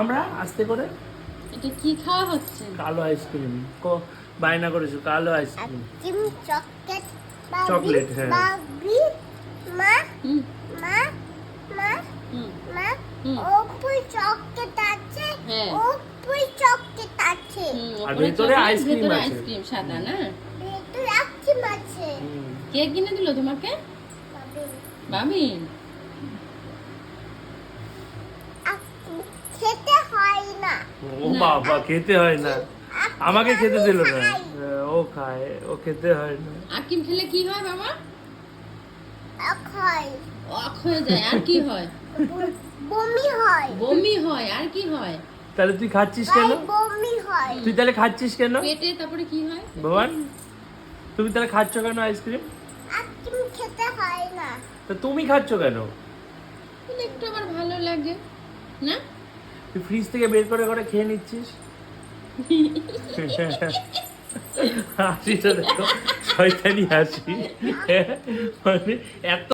আমরা আস্তে করে এটা কি খাওয়া হচ্ছে? কালো আইসক্রিম বায়না করেছো, কালো আইসক্রিম চকলেট চকলেট, হ্যাঁ। বাবি মা হুম মা মা হুম মা হুম ওপর চকলেট আছে হ্যাঁ। ওপর চকলেট আছে হুম, আর ওপরে ভেতরে chocolate, আইসক্রিম ভেতরে আছে। আইসক্রিম সাদা না? ভেতরে আইসক্রিম আছে কে কিনে দিল তোমাকে? বাবি বাবি। খেতে হয় না ও বাবা, খেতে হয় না? আমাকে খেতে দিল না। ও খায়, ও খেতে হয় না। আকিম খেলে কি হয় বাবা? হয় অক হয়ে যায়। আর কি হয়? বমি হয় বমি হয়। আর কি হয়? তাহলে তুই খাচ্ছিস কেন? বমি হয় তুই তাহলে খাচ্ছিস কেন পেটে তারপরে কি হয়? ভগবান? তুমি তাহলে খাচ্ছ কেন আইসক্রিম? আইসক্রিম খেতে হয় না তা তুমি খাচ্ছ কেন? বলে একটু আবার ভালো লাগে না? তুই ফ্রিজ থেকে বের করে করে খেয়ে নিচ্ছিস। হাসিটা দেখো, শয়তানি হাসি। মানে এত